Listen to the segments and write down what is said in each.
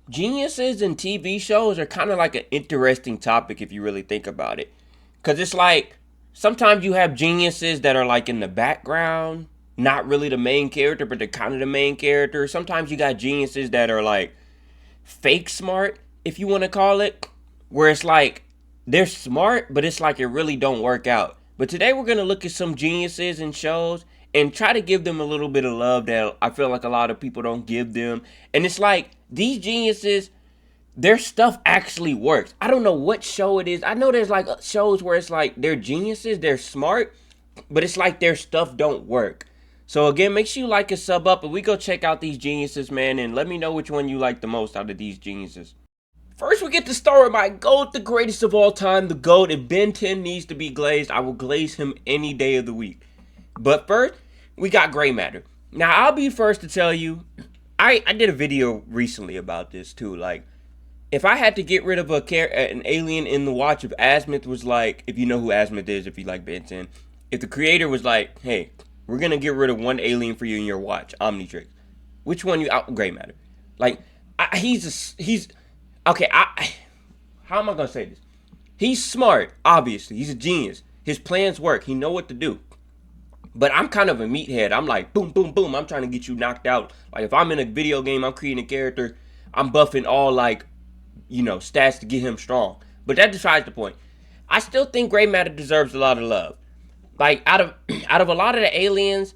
Geniuses in TV shows are kind of like an interesting topic if you really think about it. Because it's like sometimes you have geniuses that are like in the background, not really the main character, but they're kind of the main character. Sometimes you got geniuses that are like fake smart, if you want to call it, where it's like they're smart, but it's like it really don't work out. But today we're gonna look at some geniuses in shows and try to give them a little bit of love that I feel like a lot of people don't give them. And it's like these geniuses, their stuff actually works. I don't know what show it is. I know there's like shows where it's like they're geniuses, they're smart, but it's like their stuff don't work. So again, make sure you like and sub up, and we go check out these geniuses, man, and let me know which one you like the most out of these geniuses. First, we get to start with my GOAT, the greatest of all time, the GOAT. If Ben 10 needs to be glazed, I will glaze him any day of the week. But first, we got gray matter. Now, I'll be first to tell you, I did a video recently about this too. Like, if I had to get rid of an alien in the watch, if Azimuth was like, if you know who Azimuth is, if you like Ben 10, if the creator was like, hey, we're gonna get rid of one alien for you in your watch, Omnitrix, which one you out? Gray matter. Like, he's okay. How am I gonna say this? He's smart, obviously. He's a genius. His plans work. He know what to do. But I'm kind of a meathead. I'm like, boom, boom, boom. I'm trying to get you knocked out. Like, if I'm in a video game, I'm creating a character, I'm buffing all, like, stats to get him strong. But that decides the point. I still think gray matter deserves a lot of love. Like, out of out of a lot of the aliens,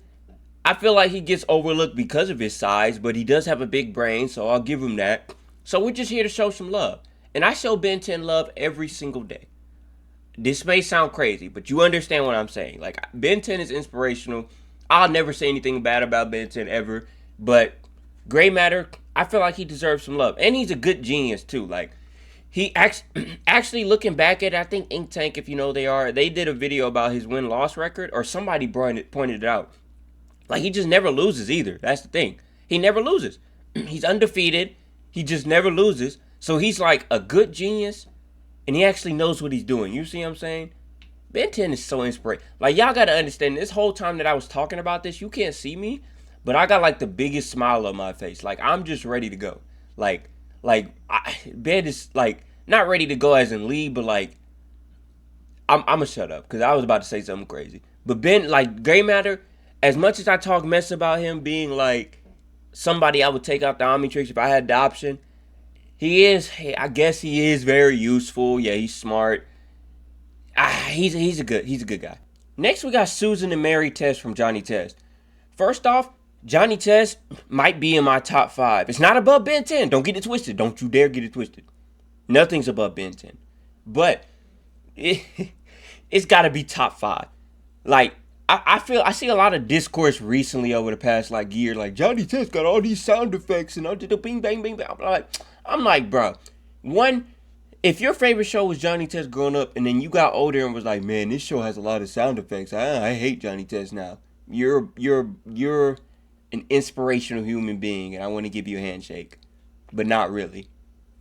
I feel like he gets overlooked because of his size, but he does have a big brain, so I'll give him that. So we're just here to show some love. And I show Ben 10 love every single day. This may sound crazy, but you understand what I'm saying. Like, Ben 10 is inspirational. I'll never say anything bad about Ben 10 ever. But gray matter, I feel like he deserves some love. And he's a good genius, too. Like, he actually looking back at it, I think Ink Tank, if you know they are, they did a video about his win-loss record, or somebody pointed it out. Like, he just never loses either. That's the thing. He never loses. He's undefeated. He just never loses. So he's like a good genius, and he actually knows what he's doing. You see what I'm saying? Ben 10 is so inspirational. Like, y'all got to understand, this whole time that I was talking about this, you can't see me, but I got like the biggest smile on my face. Like, I'm just ready to go. Ben is like not ready to go as in lead, but like I'm gonna shut up because I was about to say something crazy. But Ben, like gray matter, as much as I talk mess about him being like somebody I would take out the Omnitrix if I had the option, he is. I guess he is very useful. Yeah, he's smart. He's a good guy. Next, we got Susan and Mary Test from Johnny Test. First off, Johnny Test might be in my top 5. It's not above Ben 10. Don't get it twisted. Don't you dare get it twisted. Nothing's above Ben 10. But it's got to be top 5. Like, I see a lot of discourse recently over the past like year. Like, Johnny Test got all these sound effects and I did the bing bang bing bang. I'm like, bro, one, if your favorite show was Johnny Test growing up, and then you got older and was like, man, this show has a lot of sound effects. I hate Johnny Test now. You're an inspirational human being, and I want to give you a handshake, but not really.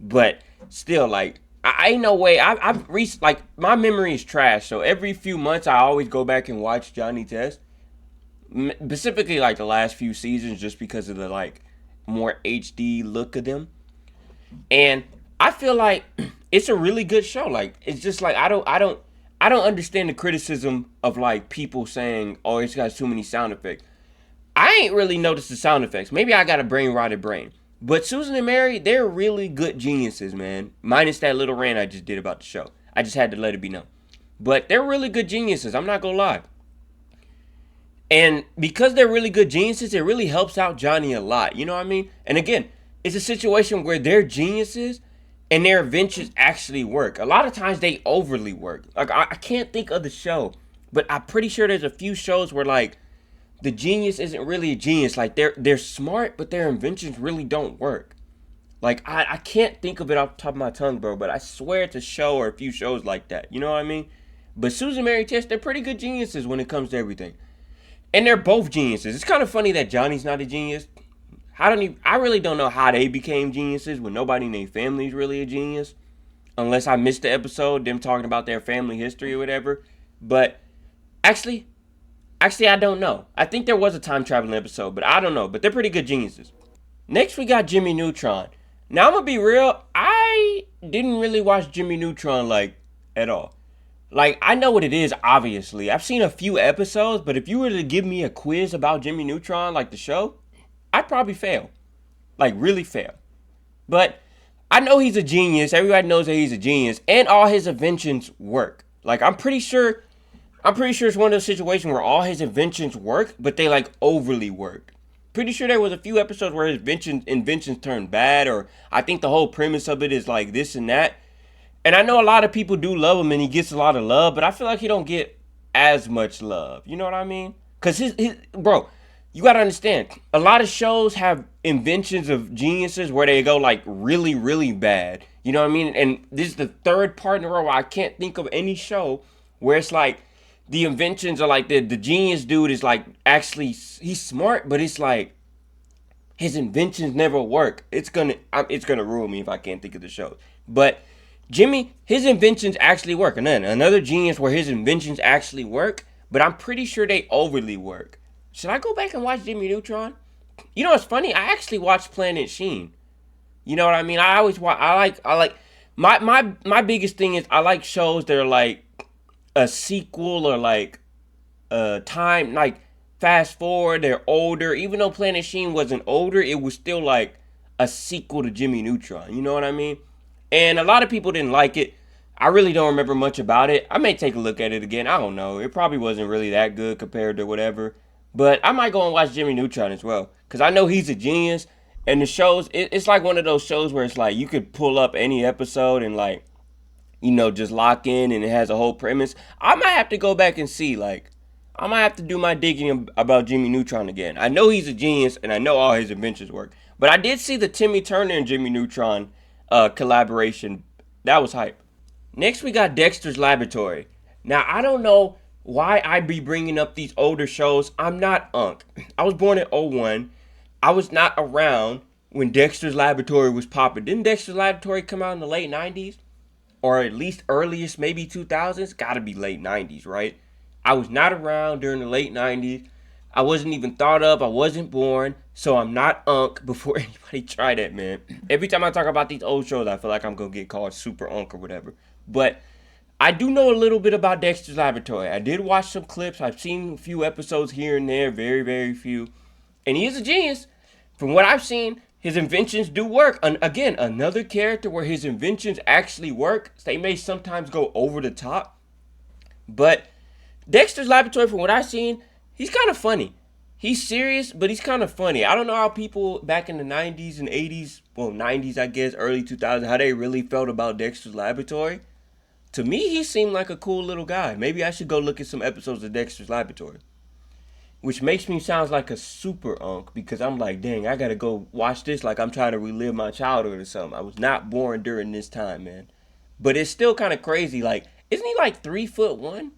But still, like, I ain't no way. I've reached like my memory is trash. So every few months, I always go back and watch Johnny Test, specifically like the last few seasons, just because of the like more HD look of them. And I feel like it's a really good show. Like, it's just like I don't understand the criticism of like people saying, "Oh, it's got too many sound effects." I ain't really noticed the sound effects. Maybe I got a brain rotted brain. But Susan and Mary, they're really good geniuses, man. Minus that little rant I just did about the show. I just had to let it be known. But they're really good geniuses. I'm not gonna lie. And because they're really good geniuses, it really helps out Johnny a lot. You know what I mean? And again, it's a situation where they're geniuses and their inventions actually work. A lot of times they overly work. Like, I can't think of the show, but I'm pretty sure there's a few shows where like the genius isn't really a genius. Like, they're smart, but their inventions really don't work. Like, I can't think of it off the top of my tongue, bro, but I swear it's a show or a few shows like that. You know what I mean? But Susan Mary Test, they're pretty good geniuses when it comes to everything. And they're both geniuses. It's kind of funny that Johnny's not a genius. I really don't know how they became geniuses when nobody in their family is really a genius. Unless I missed the episode, them talking about their family history or whatever. But actually, I don't know. I think there was a time traveling episode, but I don't know. But they're pretty good geniuses. Next, we got Jimmy Neutron. Now I'm gonna be real. I didn't really watch Jimmy Neutron like at all. Like I know what it is. Obviously, I've seen a few episodes, but if you were to give me a quiz about Jimmy Neutron, like the show, I'd probably fail. Like really fail. But I know he's a genius. Everybody knows that he's a genius, and all his inventions work. Like I'm pretty sure. I'm pretty sure it's one of those situations where all his inventions work, but they like overly work. Pretty sure there was a few episodes where his inventions turned bad, or I think the whole premise of it is like this and that. And I know a lot of people do love him, and he gets a lot of love, but I feel like he don't get as much love. You know what I mean? Cause his bro, you gotta understand. A lot of shows have inventions of geniuses where they go like really, really bad. You know what I mean? And this is the third part in a row where I can't think of any show where it's like the inventions are like the genius dude is like actually he's smart, but it's like his inventions never work. It's gonna ruin me if I can't think of the show. But Jimmy, his inventions actually work. And then another genius where his inventions actually work, but I'm pretty sure they overly work. Should I go back and watch Jimmy Neutron? You know what's funny? I actually watched Planet Sheen. You know what I mean? I always watch. I like my biggest thing is I like shows that are like a sequel or like a time like fast forward. They're older. Even though Planet Sheen wasn't older, it was still like a sequel to Jimmy Neutron. You know what I mean? And a lot of people didn't like it. I really don't remember much about it. I may take a look at it again. I don't know. It probably wasn't really that good compared to whatever. But I might go and watch Jimmy Neutron as well. Because I know he's a genius. And the shows, it's like one of those shows where it's like you could pull up any episode and like, just lock in and it has a whole premise. I might have to go back and see. Like, I might have to do my digging about Jimmy Neutron again. I know he's a genius and I know all his inventions work. But I did see the Timmy Turner and Jimmy Neutron collaboration. That was hype. Next, we got Dexter's Laboratory. Now, I don't know why I be bringing up these older shows. I'm not Unc. I was born in '01. I was not around when Dexter's Laboratory was popping. Didn't Dexter's Laboratory come out in the late 90s? Or at least earliest, maybe 2000s? Gotta be late 90s, right? I was not around during the late 90s. I wasn't even thought of. I wasn't born. So I'm not Unc before anybody try that, man. Every time I talk about these old shows, I feel like I'm going to get called Super Unc or whatever. But I do know a little bit about Dexter's Laboratory. I did watch some clips. I've seen a few episodes here and there. Very, very few. And he is a genius. From what I've seen, his inventions do work. And again, another character where his inventions actually work. They may sometimes go over the top. But Dexter's Laboratory, from what I've seen, he's kind of funny. He's serious, but he's kind of funny. I don't know how people back in the 90s and 80s, well, 90s, I guess, early 2000s, how they really felt about Dexter's Laboratory. To me, he seemed like a cool little guy. Maybe I should go look at some episodes of Dexter's Laboratory. Which makes me sound like a super unk because I'm like, dang, I gotta go watch this like I'm trying to relive my childhood or something. I was not born during this time, man. But it's still kind of crazy. Like, isn't he like 3'1"?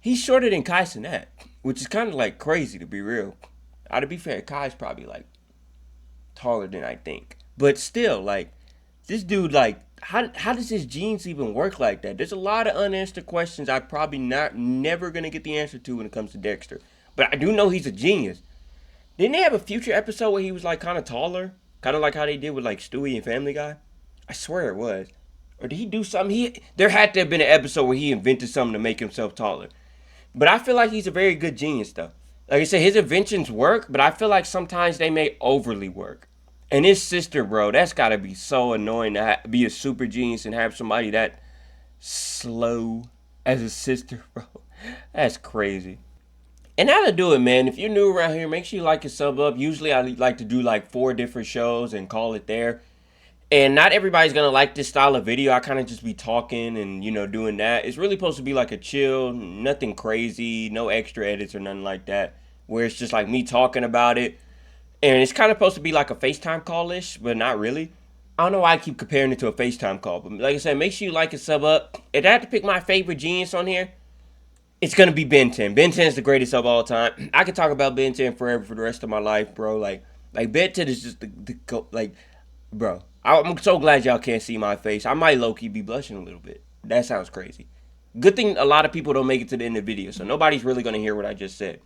He's shorter than Kai Cenat, which is kind of like crazy to be real. To be fair, Kai's probably like taller than I think. But still, like, this dude, like, how does his genes even work like that? There's a lot of unanswered questions I probably never gonna get the answer to when it comes to Dexter. But I do know he's a genius. Didn't they have a future episode where he was like kind of taller? Kind of like how they did with like Stewie and Family Guy? I swear it was. Or did he do something? There had to have been an episode where he invented something to make himself taller. But I feel like he's a very good genius though. Like I said, his inventions work, but I feel like sometimes they may overly work. And his sister, bro, that's gotta be so annoying to be a super genius and have somebody that slow as a sister, bro. That's crazy. And that'll do it, man. If you're new around here, make sure you like and sub up. Usually I like to do like 4 different shows and call it there. And not everybody's going to like this style of video. I kind of just be talking and, doing that. It's really supposed to be like a chill, nothing crazy, no extra edits or nothing like that. Where it's just like me talking about it. And it's kind of supposed to be like a FaceTime call-ish, but not really. I don't know why I keep comparing it to a FaceTime call. But like I said, make sure you like and sub up. If I had to pick my favorite genius on here, it's going to be Ben 10. Ben 10 is the greatest of all time. I could talk about Ben 10 forever for the rest of my life, bro. Like Ben 10 is just bro. I'm so glad y'all can't see my face. I might low-key be blushing a little bit. That sounds crazy. Good thing a lot of people don't make it to the end of the video, so nobody's really going to hear what I just said.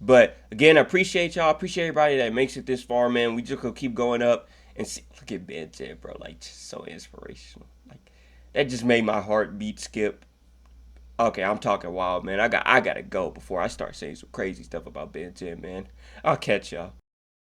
But, again, I appreciate y'all. I appreciate everybody that makes it this far, man. We just gonna keep going up. And see, look at Ben 10, bro. Like, just so inspirational. Like, that just made my heartbeat skip. Okay, I'm talking wild, man. I gotta go before I start saying some crazy stuff about Ben 10, man. I'll catch y'all.